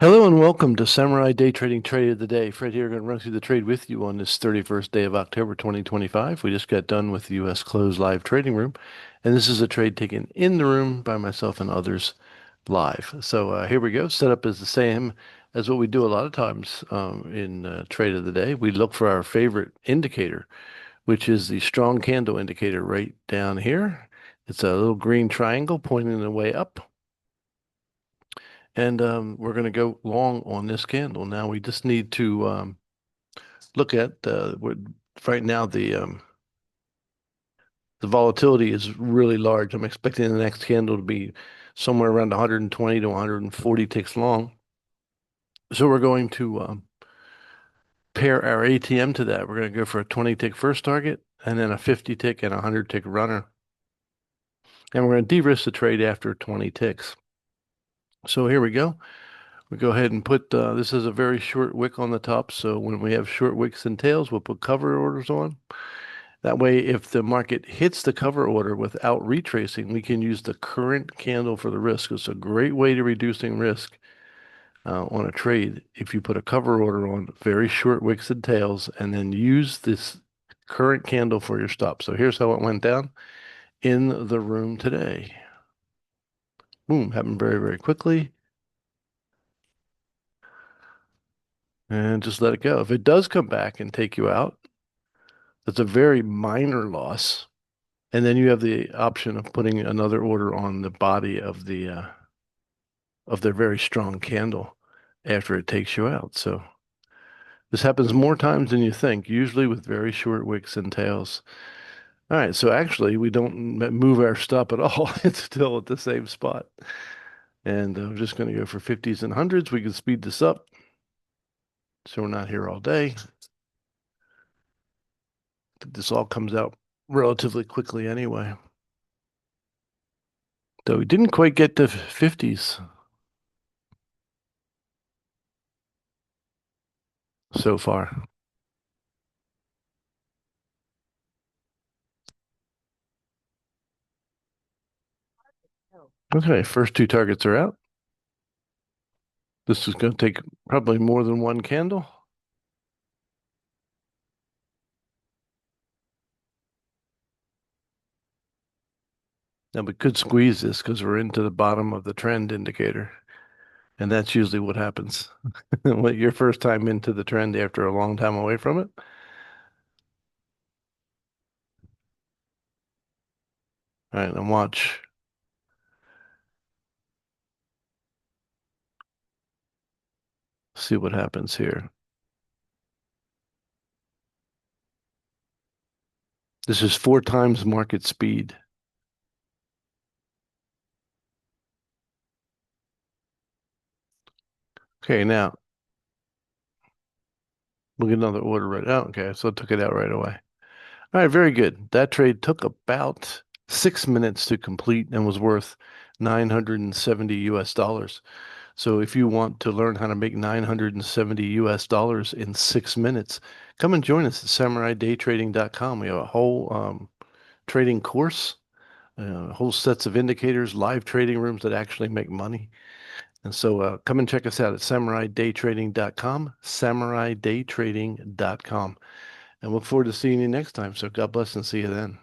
Hello and welcome to Samurai Day Trading Trade of the Day. Fred here, going to run through the trade with you on this 31st day of October 2025. We just got done with the U.S. closed live trading room, and this is a trade taken in the room by myself and others live. So here we go. Setup is the same as what we do a lot of times in trade of the day. We look for our favorite indicator, which is the strong candle indicator right down here. It's a little green triangle pointing the way up. And we're going to go long on this candle. Now we just need to look at right now the volatility is really large. I'm expecting the next candle to be somewhere around 120 to 140 ticks long. So we're going to pair our ATM to that. We're going to go for a 20 tick first target and then a 50 tick and a 100 tick runner. And we're going to de-risk the trade after 20 ticks. So here we go. We go ahead and put, this is a very short wick on the top. So when we have short wicks and tails, we'll put cover orders on. That way, if the market hits the cover order without retracing, we can use the current candle for the risk. It's a great way to reducing risk on a trade. If you put a cover order on very short wicks and tails and then use this current candle for your stop. So here's how it went down in the room today. Boom, happened very, very quickly. And just let it go. If it does come back and take you out, that's a very minor loss. And then you have the option of putting another order on the body of their very strong candle after it takes you out. So this happens more times than you think, usually with very short wicks and tails. All right, so actually we don't move our stop at all. It's still at the same spot. And I'm just going to go for 50s and 100s. We can speed this up so we're not here all day. This all comes out relatively quickly anyway. Though we didn't quite get to 50s so far. Okay, first two targets are out. This is going to take probably more than one candle. Now we could squeeze this because we're into the bottom of the trend indicator. And that's usually what happens. Your first time into the trend after a long time away from it. All right, and watch. See what happens here. This is 4 times market speed. Okay, now we'll get another order right out. Okay, so it took it out right away. All right, very good. That trade took about 6 minutes to complete and was worth 970 US dollars. So if you want to learn how to make 970 US dollars in 6 minutes, come and join us at SamuraiDayTrading.com. We have a whole trading course, whole sets of indicators, live trading rooms that actually make money. And so come and check us out at SamuraiDayTrading.com, SamuraiDayTrading.com. And look forward to seeing you next time. So God bless and see you then.